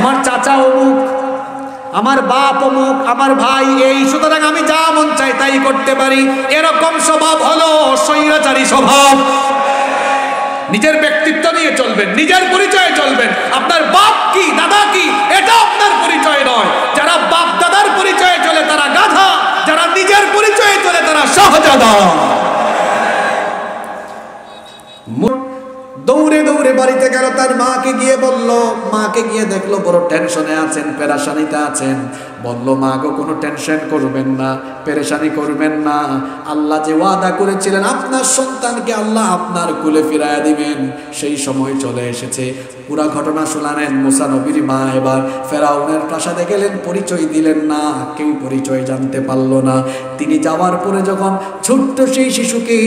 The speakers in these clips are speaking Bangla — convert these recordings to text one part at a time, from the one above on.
আমার চাচা অমুক, আমার বাপ অমুক, আমার ভাই এই, সুতরাং আমি যা মন চাই তাই করতে পারি, এরকম স্বভাব হলো স্বৈরাচারী স্বভাব। নিজের ব্যক্তিত্ব নিয়ে চলবেন, নিজের পরিচয়ে চলবেন। আপনার বাপ কি দাদা কি এটা আপনার পরিচয় নয়। যারা বাপ দাদার পরিচয়ে চলে তারা গাধা, যারা নিজের পরিচয়ে চলে তারা শাহজাদা। দৌড়ে দৌড়ে বাড়িতে গেল, তার মাকে গিয়ে বলল, মাকে গিয়ে দেখলো বড় টেনশনে আছেন, পেরেশানিতে আছেন। বলল, মা গো কোনো টেনশন করবেন না, পেরেশানি করবেন না, আল্লাহ যে ওয়াদা করেছিলেন আপনার সন্তানকে আল্লাহ আপনার কুলে ফিরাইয়া দিবেন, সেই সময় চলে এসেছে। পুরা ঘটনা শোনালেন মুসা নবীর মা। এবার ফেরাউনের প্রাসাদে গেলেন, পরিচয় দিলেন না, কেউ পরিচয় জানতে পারল না। তিনি যাওয়ার পরে যখন ছোট্ট সেই শিশুকে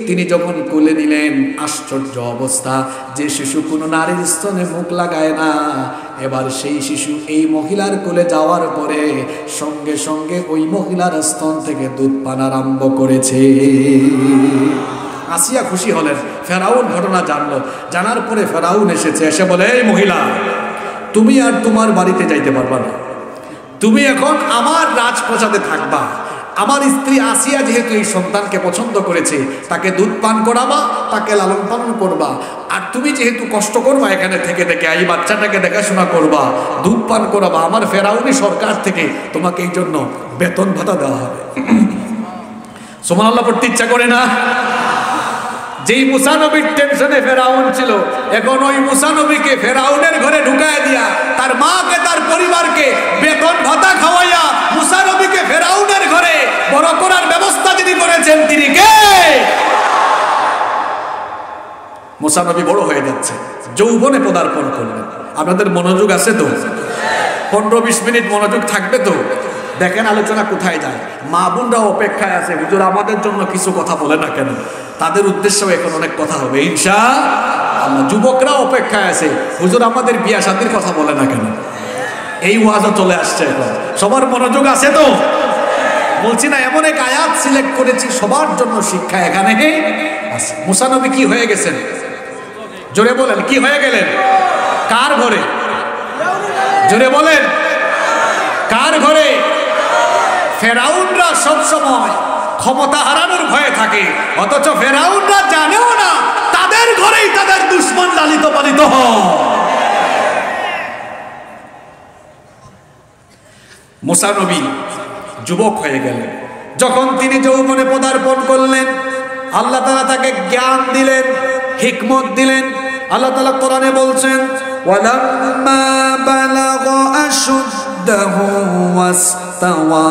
তিনি যখন কোলে নিলেন, আশ্চর্য অবস্থা, যে শিশু কোনো নারীর স্তনে মুখ লাগায় না, এবার সেই শিশু এই মহিলার কোলে যাওয়ার পরে সঙ্গে সঙ্গে ওই মহিলার স্তন থেকে দুধ পান আরম্ভ করেছে। আসিয়া খুশি হলেন, ফেরাউন ঘটনা জানলো। জানার পরে ফেরাউন এসেছে, এসে বলে, এই মহিলা, তুমি আর তোমার বাড়িতে যাইতে পারবা না, তুমি এখন আমার রাজপ্রাসাদে থাকবা। আমার স্ত্রী আসিয়া যেহেতু এই সন্তানকে পছন্দ করেছে, তাকে দুধ পান করাবা, তাকে লালন পালন করবা, আর তুমি যেহেতু কষ্ট করবা এখানে থেকে থেকে, এই বাচ্চাটাকে দেখাশোনা করবা, দুধ পান করাবা, আমার ফেরাউনি সরকার থেকে তোমাকে এই জন্য বেতন ভাতা দেওয়া হবে। সুবহানাল্লাহ পড়তে ইচ্ছা করে না? যেই মুসা নবীর টেনশনে ফেরাউন ছিল, এখন ওই মুসা নবীকে ফেরাউনের ঘরে ঢুকায় দিয়া তার মাকে তার পরিবারকে বেতন ভাতা খাওয়াইয়া মুসা নবীকে ফেরাউনের ঘরে বড় করার ব্যবস্থা যিনি করেছেন তিনি কে? মুসা নবী বড় হয়ে যাচ্ছে, যৌবনে পদার্পণ করলেন। আপনাদের মনোযোগ আছে তো? 15-20 মিনিট মনোযোগ থাকবে তো? দেখেন আলোচনা কোথায় যায়। মা বোনরাও অপেক্ষায় আছে, হুজুর আমাদের জন্য কিছু কথা বলে না কেন? তাদের উদ্দেশ্যেও এখন অনেক কথা হবে ইনশাআল্লাহ। যুবকরা অপেক্ষায় আছে, হুজুর আমাদের বিয়া শাদীর কথা বলে না কেন? এই ওয়াজও চলে আসছে এখন। সবার মনোযোগ আছে তো? বলছি না, এমন এক আয়াত সিলেক্ট করেছি সবার জন্য শিক্ষা এখানে আছে। মুসা নবী কি হয়ে গেছেন? জোরে বলেন, কি হয়ে গেলেন? কার ঘরে? জোরে বলেন, কার ঘরে? ফেরাউনরা সব সময় ক্ষমতা হারানোর ভয়ে থাকে, অথচ ফেরাউনরা জানেও না তাদের ঘরেই তাদের দুশমন লালিত পালিত হয়। মুসা নবী যুবক হয়ে গেলেন। যখন তিনি যৌবনে পদার্পণ করলেন, আল্লাহ তাআলা তাকে জ্ঞান দিলেন, হিকমত দিলেন। আল্লাহ তাআলা কোরআনে বলছেন, ওয়ালাম্মা বালাগা আশুদ্দাহু ওয়াস্তাওয়া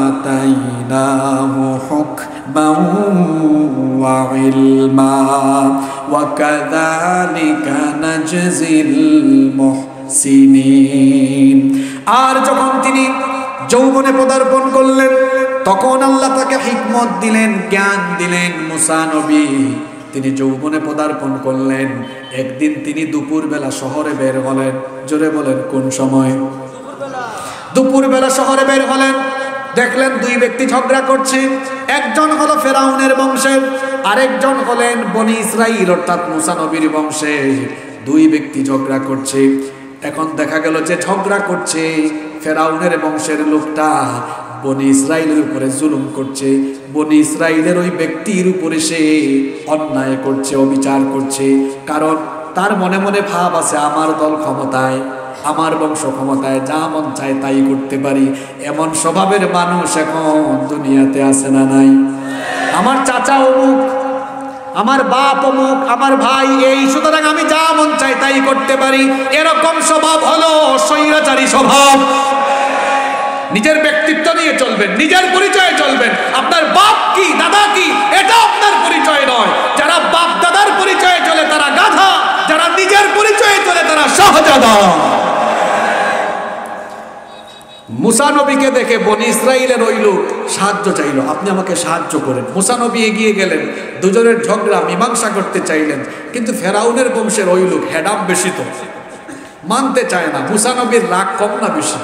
আতাইনাহু হুকমান ওয়া ইলমা ওয়া কাযালিকা নাজজিল মুহসিনিন। আর যখন তিনি যৌবনে পদার্পণ করলেন, তখন আল্লাহ তাকে হিকমত দিলেন, জ্ঞান দিলেন। মুসা নবী তিনি যৌবনে পদার্পণ করলেন। একদিন তিনি দুপুরবেলা শহরে বের হলেন। জোরে বলেন, কোন সময়? দুপুরবেলা শহরে বের হলেন, দেখলেন দুই ব্যক্তি ঝগড়া করছে। একজন হলো ফেরাউনের বংশের, আরেকজন হলেন বনি ইসরাইল অর্থাৎ মুসা নবীর বংশে। দুই ব্যক্তি ঝগড়া করছে। এখন দেখা গেল যে ঝগড়া করছে ফেরাউনের বংশের লোকটা বনি ইসরাইলের উপরে জুলুম করছে, বনি ইসরাইলের ওই ব্যক্তির উপরে সে অন্যায় করছে, অবিচার করছে। কারণ তার মনে মনে ভাব আছে, আমার দল ক্ষমতায়, আমার বংশ ক্ষমতায়, যা মন চায় তাই করতে পারি। এমন স্বভাবের মানুষ এখন দুনিয়াতে আছে না নাই? আমার চাচা অমুক, আমার বাপ অমুক, আমার ভাই এই, সুতরাং আমি যা মন চাই তাই করতে পারি, এরকম স্বভাব হলো স্বৈরাচারী স্বভাব। নিজের ব্যক্তিত্ব নিয়ে চলবেন, নিজের পরিচয়ে চলবেন। আপনার বাপ কি দাদা কি এটা আপনার পরিচয় নয়। যারা বাপ দাদার পরিচয়ে চলে তারা গাধা, যারা নিজের পরিচয়ে চলে তারা শাহজাদা। মুসা নবীকে দেখে বনি ইসরাইলের ওই লোক সাহায্য চাইল, আপনি আমাকে সাহায্য করেন। মুসা নবী এগিয়ে গেলেন, দুজনের ঝগড়া মীমাংসা করতে চাইলেন। কিন্তু ফেরাউনের বংশের ওই লোক হেডাম বেশি, তো মানতে চায় না। মুসা নবীর রাগ কম না বেশি?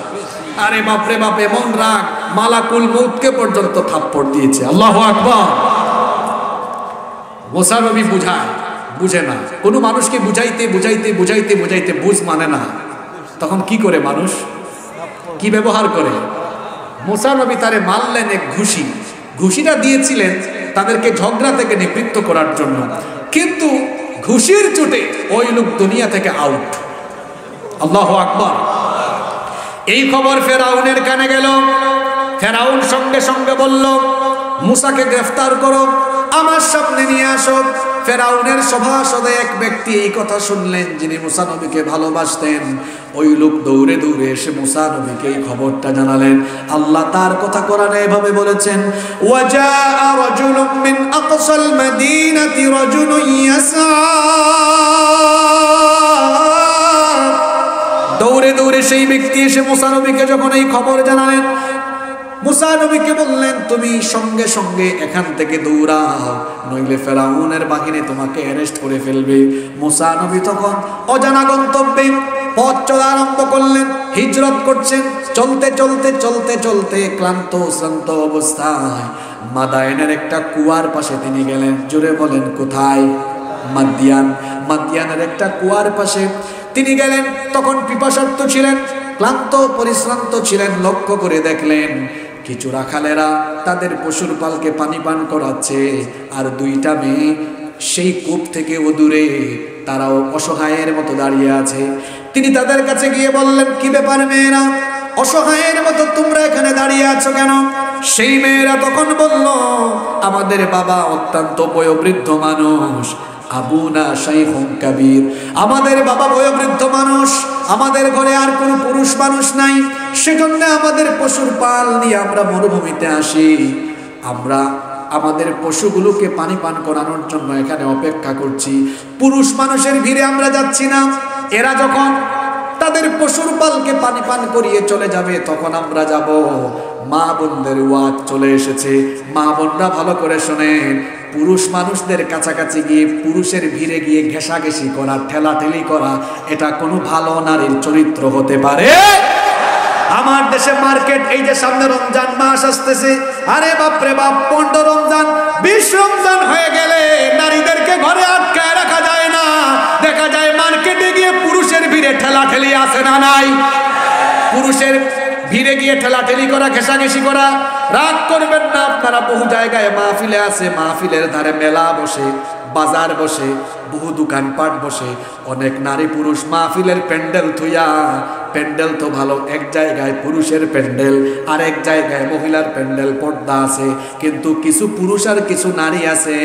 আরে বাপরে বাপ, এমন রাগ মালাকুল মউতকে পর্যন্ত থাপ্পড় দিয়েছে। আল্লাহু আকবার। মুসা নবী বুঝায়, বুঝে না। কোনো মানুষকে বুঝাইতে বুঝাইতে বুঝাইতে বুঝাইতে বুঝ মানে না। তখন কি করে মানুষ, কি ব্যবহার করে? মুসা নবী তারে মারলেন এক ঘুষি। ঘুষিটা দিয়েছিলেন তাদেরকে ঝগড়া থেকে নিবৃত্ত করার জন্য, কিন্তু ঘুষির চোটে ওই লোক দুনিয়া থেকে আউট। আল্লাহু আকবার। এই খবর ফেরাউনের কানে গেল। ফেরাউন সঙ্গে সঙ্গে বলল, মুসাকে গ্রেফতার করো, আমার সামনে নিয়ে আসো। ফেরাউনের সভাসদে এক ব্যক্তি এই কথা শুনলেন, যিনি মুসা নবীকে ভালোবাসতেন। ওই লোক দৌড়ে দৌড়ে এসে মুসা নবীকে এই খবরটা জানালেন। আল্লাহ তার কথা কোরআনে এভাবে বলেছেন, ওয়াজাআ রাজুলুম মিন আকসাল মাদিনাতি রাজুলুন ইয়াসআ। দৌড়ে দৌড়ে সেই ব্যক্তি এসে মুসা নবীকে যখন এই খবর জানালেন, মুসা নবীকে বললেন, তুমি সঙ্গে সঙ্গে এখান থেকে দৌড়াও, নইলে ফেরাউনের বাহিনী তোমাকে অ্যারেস্ট করে ফেলবে। মুসা নবী তখন অজানা গন্তব্যে পথ চলা আরম্ভ করলেন। হিজরত করছেন। চলতে চলতে চলতে চলতে ক্লান্ত শ্রান্ত অবস্থায় মাদায়েনের একটা কুয়ার পাশে তিনি গেলেন। জোরে বলেন কোথায়? মাদিয়ান। মাদিয়ানের একটা কুয়ার পাশে তিনি গেলেন। তখন পিপাসার্ত ছিলেন, ক্লান্ত পরিশ্রান্ত ছিলেন। লক্ষ্য করে দেখলেন কিছু রাখালেরা তাদের পশুর পালকে পানি পান করাচ্ছে, আর দুইটা মেয়ে সেই কূপ থেকে দূরে, তারাও অসহায়ের মতো দাঁড়িয়ে আছে। তিনি তাদের কাছে গিয়ে বললেন, কি ব্যাপার মেয়েরা, অসহায়ের মতো তোমরা এখানে দাঁড়িয়ে আছো কেন? সেই মেয়েরা তখন বলল, আমাদের বাবা অত্যন্ত বয়োবৃদ্ধ মানুষ, আবুনা শাইখুন কাবীর, আমাদের বাবা বয়োবৃদ্ধ মানুষ, আমাদের ঘরে আর কোনো পুরুষ মানুষ নাই, সেজন্য আমাদের পশুর পাল নিয়ে আমরা মরুভূমিতে আসি। আমরা আমাদের পশুগুলোকে পানি পান করানোর জন্য এখানে অপেক্ষা করছি। পুরুষ মানুষের ভিড়ে আমরা যাচ্ছি না। এরা যখন তাদের পশুর পালকে পানি পান করিয়ে চলে যাবে, তখন আমরা যাব। মা বোনদের ওয়াজ চলে এসেছে। মা বোনরা ভালো করে শোনেন, পুরুষ মানুষদের কাছাকাছি গিয়ে পুরুষের ভিড়ে গিয়ে ঘেঁষাঘেঁষি করা, ঠেলাঠেলি করা, এটা কোনো ভালো নারীর চরিত্র হতে পারে? আমার দেশে মার্কেট, এই যে সামনে রমজান মাস আসতেছে, আরে বাপরে বাপ, 15 রমজান 20 রমজান হয়ে গেলে নারীদেরকে ঘরে আটকায় রাখা যায় না। দেখা যায় মার্কেটে গিয়ে পুরুষের ভিড়ে ঠেলাঠেলি আছে না নাই? পুরুষের ভিড়ে গিয়ে ঠেলাঠেলি করা, ঘেঁষাঘেঁষি করা। রাগ করবেন না, আপনারা বহু জায়গায় মাহফিলে আছে, মাহফিলের ধারে মেলা বসে, বাজার বসে, বহু দোকানপাট বসে, অনেক নারী পুরুষ মাহফিলের প্যান্ডেল থুইয়া, প্যান্ডেল তো ভালো, এক জায়গায় পুরুষের প্যান্ডেল, আর এক জায়গায় মহিলার প্যান্ডেল, পর্দা আছে, কিন্তু কিছু পুরুষ আর কিছু নারী আছে,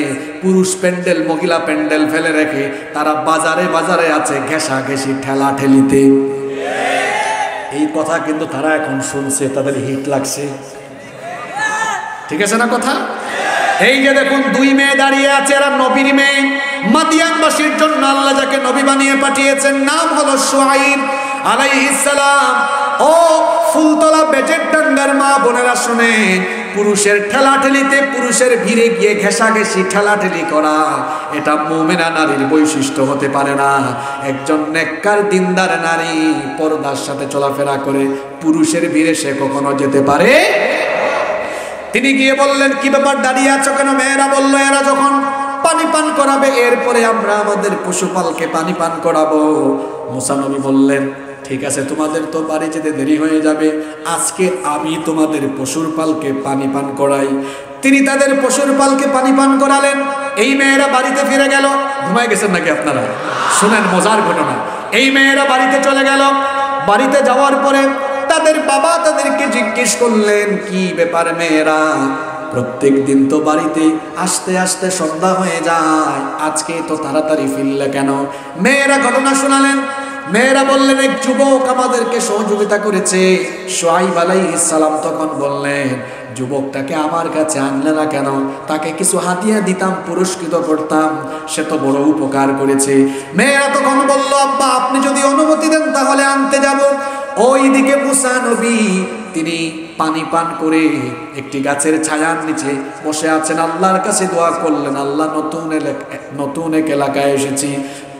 পুরুষ প্যান্ডেল মহিলা প্যান্ডেল ফেলে রেখে তারা বাজারে বাজারে আছে ঘেঁষাঘেঁষি ঠেলাঠেলিতে। এই কথা কিন্তু তারা এখন শুনছে, তাদের হিট লাগছে। ঠিক আছে না কথা? এই যে দেখুন, 2 মেয়ে দাঁড়িয়ে আছে, এরা নবীর মেয়ে। মাদিয়ানবাসীর জন্য আল্লাহ যাকে নবী বানিয়ে পাঠিয়েছেন নাম হলো শুআইব আলাইহিস সালাম। ও ফুলতলা বেজের ডাঙ্গার মা বোনেরা শুনেন, পুরুষের ঠেলাঠেলিতে, পুরুষের ভিড়ে গিয়ে ঘেঁষাঘেঁষি ঠেলাঠেলি করা, এটা মুমিনা নারীর বৈশিষ্ট্য হতে পারে না। একজন নেককার দিনদার নারী পর্দার সাথে চলাফেরা করে, পুরুষের ভিড়ে সে কখনো যেতে পারে। তিনি গিয়ে বললেন, কি ব্যাপার দাঁড়িয়ে আছো কেন? মেয়েরা বলল, এরা যখন পানি পান করাবে, এরপরে আমরা আমাদের পশুপালকে পানি পান করাবো। মুসা নবী বললেন, ঠিক আছে, তোমাদের তো বাড়ি যেতে দেরি হয়ে যাবে, আজকে আমি তোমাদের পশুর পালকে পানি পান করাই। তিনি তাদের পশুর পালকে পানি পান করালেন। এই মেয়েরা বাড়িতে ফিরে গেল। ঘুমায় গেছেন নাকি আপনারা? শুনেন মজার ঘটনা। এই মেয়েরা বাড়িতে চলে গেল। বাড়িতে যাওয়ার পরে তাদের বাবা তাদেরকে জিজ্ঞেস করলেন, কি ব্যাপার মেয়েরা, প্রত্যেক দিন তো বাড়িতে আসতে আসতে সন্ধ্যা হয়ে যায়, আজকে তো তাড়াতাড়ি ফিরলে কেন? মেয়েরা ঘটনা শোনালেন। মেয়েরা বললেন, এক যুবক আমাদেরকে সহযোগিতা করেছে। শুআইব আলাইহিস সালাম তখন বললেন, যুবকটাকে আমার কাছে আনলে না কেন? তাকে কিছু হাদিয়া দিতাম, পুরস্কৃত করতাম, সে তো বড় উপকার করেছে। মেয়েরা তখন বলল, আব্বা আপনি যদি অনুমতি দেন তাহলে আনতে যাব। ওইদিকে মুসা নবী তিনি পানি পান করে একটি গাছের ছায়ার নিচে বসে আছেন, আল্লাহর কাছে দোয়া করলেন, আল্লাহ নতুন এক এলাকায় এসেছি,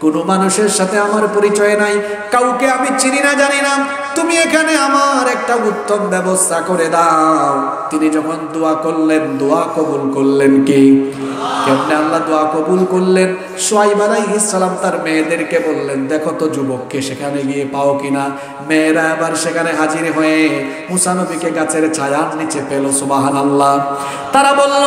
কোনো মানুষের সাথে আমার পরিচয় নাই, কাউকে আমি চিনি না জানি না, তুমি এখানে আমার একটা উত্তম ব্যবস্থা করে দাও। তিনি যখন দোয়া করলেন, দোয়া কবুল করলেন কি? কেমনে আল্লাহ দোয়া কবুল করলেন? শুআয়ব আলাইহিস সালাম তার মেয়েদেরকে বললেন, দেখো তো যুবককে সেখানে গিয়ে পাও কিনা। মেয়েরা আবার সেখানে হাজির হয়ে মুসা নবীকে গাছের ছায়ার নিচে পেল। সুবহানাল্লাহ। তারা বলল,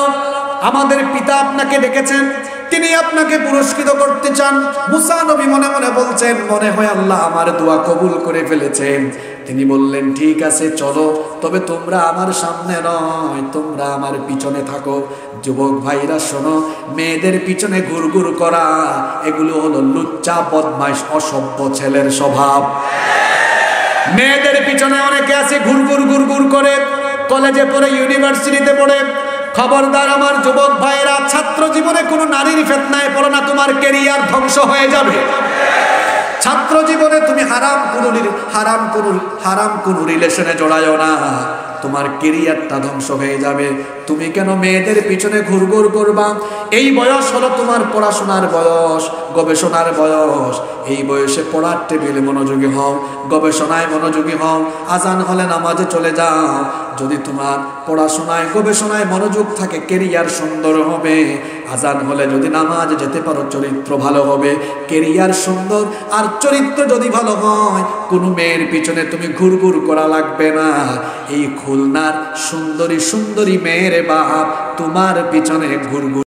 আমাদের পিতা আপনাকে ডেকেছেন, তিনি আপনাকে পুরস্কৃত করতে চান। মুসা নবী মনে মনে বলছেন, মনে হয় আল্লাহ আমার দোয়া কবুল করে ফেলেছেন। তিনি বললেন, ঠিক আছে চলো, তবে তোমরা আমার সামনে নয়, তোমরা আমার পিছনে থাকো। যুবক ভাইরা শোনো, মেয়েদের পিছনে ঘুরঘুর করা এগুলো হলো লুচ্চা বদমাইশ অসভ্য ছেলের স্বভাব। মেয়েদের পিছনে অনেকে আছে ঘুরঘুর ঘুরঘুর করে, কলেজে পড়ে, ইউনিভার্সিটিতে পড়ে। খবরদার আমার যুবক ভাইরা, ছাত্র জীবনে কোনো নারীর ফিতনায় পড়ো না, তোমার ক্যারিয়ার ধ্বংস হয়ে যাবে। ছাত্র জীবনে তুমি হারাম কোনো রিলেশনে জড়ায়ও না, তোমার ক্যারিয়ারটা ধ্বংস হয়ে যাবে। তুমি কেন মেয়েদের পিছনে ঘুরঘুর করবা? এই বয়স হলো তোমার পড়াশোনার বয়স, গবেষণার বয়স। এই বয়সে পড়ার টেবিলে মনোযোগী হও, গবেষণায় মনোযোগী হও। আজান হলে নামাজে চলে যাও। যদি তোমার পড়াশোনায় গবেষণায় মনোযোগ থাকে, ক্যারিয়ার সুন্দর হবে। আজান হলে যদি নামাজে যেতে পারো, চরিত্র ভালো হবে। ক্যারিয়ার সুন্দর আর চরিত্র যদি ভালো হয়, কোনো মেয়ের পিছনে তুমি ঘুরঘুর করা লাগবে না। এই খুলনার সুন্দরী সুন্দরী মেয়ের বাপ তোমার পিছনে ঘুরঘুর